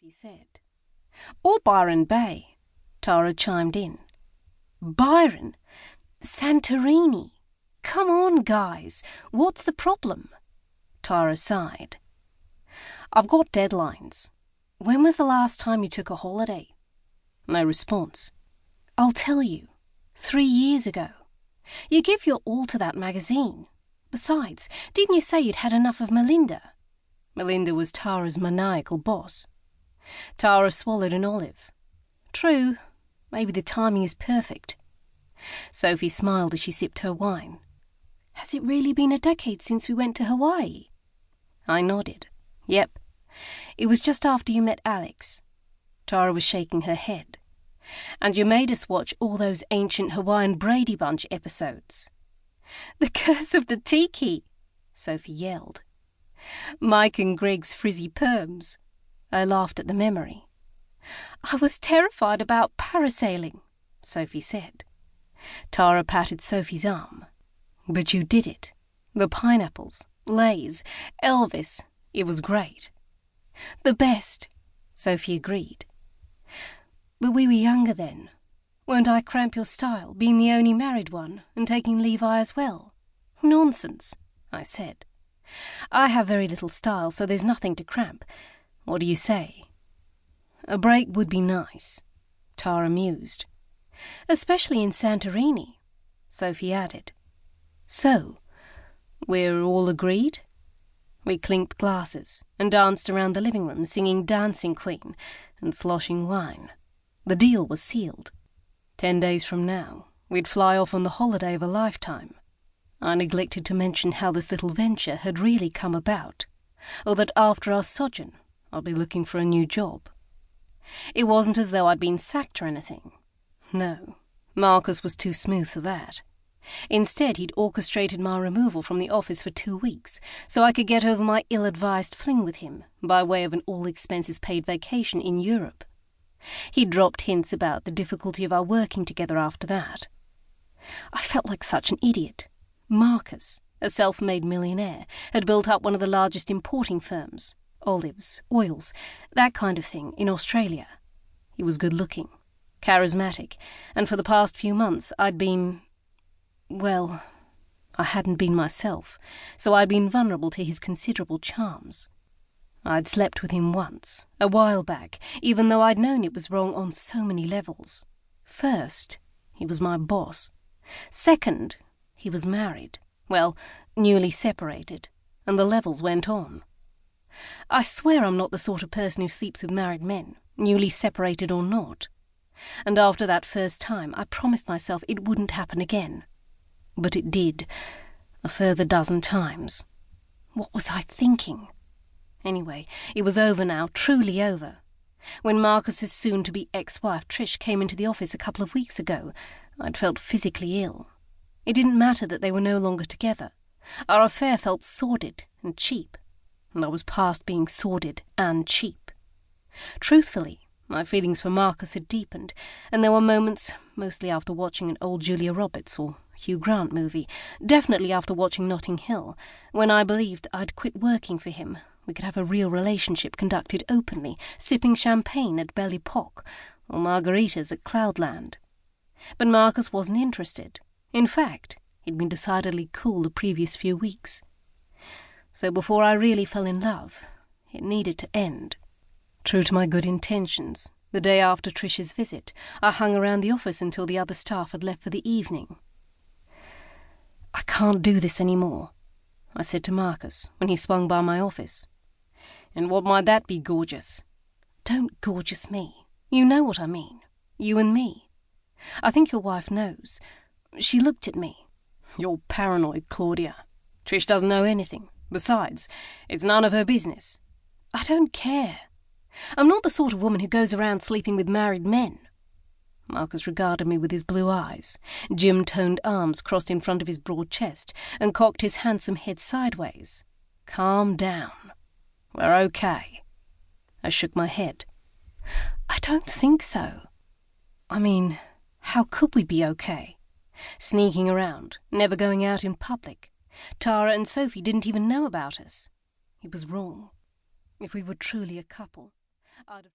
Sophie said. Or Byron Bay, Tara chimed in. Byron? Santorini? Come on, guys, what's the problem? Tara sighed. I've got deadlines. When was the last time you took a holiday? No response. I'll tell you. 3 years ago. You give your all to that magazine. Besides, didn't you say you'd had enough of Melinda? Melinda was Tara's maniacal boss. Tara swallowed an olive. True, maybe the timing is perfect. Sophie smiled as she sipped her wine. Has it really been a decade since we went to Hawaii? I nodded. Yep. It was just after you met Alex. Tara was shaking her head. And you made us watch all those ancient Hawaiian Brady Bunch episodes. The Curse of the Tiki, Sophie yelled. Mike and Greg's frizzy perms. I laughed at the memory. I was terrified about parasailing, Sophie said. Tara patted Sophie's arm. But you did it. The pineapples, Lays, Elvis. It was great. The best, Sophie agreed. But we were younger then. Won't I cramp your style, being the only married one, and taking Levi as well? Nonsense, I said. I have very little style, so there's nothing to cramp. What do you say? A break would be nice, Tara mused. Especially in Santorini, Sophie added. So, we're all agreed? We clinked glasses and danced around the living room singing Dancing Queen and sloshing wine. The deal was sealed. 10 days from now, we'd fly off on the holiday of a lifetime. I neglected to mention how this little venture had really come about, or that after our sojourn, I'll be looking for a new job. It wasn't as though I'd been sacked or anything. No, Marcus was too smooth for that. Instead, he'd orchestrated my removal from the office for 2 weeks, so I could get over my ill-advised fling with him by way of an all-expenses-paid vacation in Europe. He'd dropped hints about the difficulty of our working together after that. I felt like such an idiot. Marcus, a self-made millionaire, had built up one of the largest importing firms, olives, oils, that kind of thing, in Australia. He was good-looking, charismatic, and for the past few months I'd been... well, I hadn't been myself, so I'd been vulnerable to his considerable charms. I'd slept with him once, a while back, even though I'd known it was wrong on so many levels. First, he was my boss. Second, he was married. Well, newly separated, and the levels went on. I swear I'm not the sort of person who sleeps with married men, newly separated or not. And after that first time, I promised myself it wouldn't happen again. But it did, a further dozen times. What was I thinking? Anyway, it was over now, truly over. When Marcus's soon-to-be ex-wife Trish came into the office a couple of weeks ago, I'd felt physically ill. It didn't matter that they were no longer together. Our affair felt sordid and cheap, and I was past being sordid and cheap. Truthfully, my feelings for Marcus had deepened, and there were moments, mostly after watching an old Julia Roberts or Hugh Grant movie, definitely after watching Notting Hill, when I believed I'd quit working for him. We could have a real relationship conducted openly, sipping champagne at Belle Epoque or margaritas at Cloudland. But Marcus wasn't interested. In fact, he'd been decidedly cool the previous few weeks. So before I really fell in love, it needed to end. True to my good intentions, the day after Trish's visit, I hung around the office until the other staff had left for the evening. I can't do this anymore, I said to Marcus when he swung by my office. And what might that be, gorgeous? Don't gorgeous me. You know what I mean. You and me. I think your wife knows. She looked at me. You're paranoid, Claudia. Trish doesn't know anything. Besides, it's none of her business. I don't care. I'm not the sort of woman who goes around sleeping with married men. Marcus regarded me with his blue eyes, gym-toned arms crossed in front of his broad chest, and cocked his handsome head sideways. Calm down. We're okay. I shook my head. I don't think so. I mean, how could we be okay? Sneaking around, never going out in public. Tara and Sophie didn't even know about us. It was wrong. If we were truly a couple, I'd have...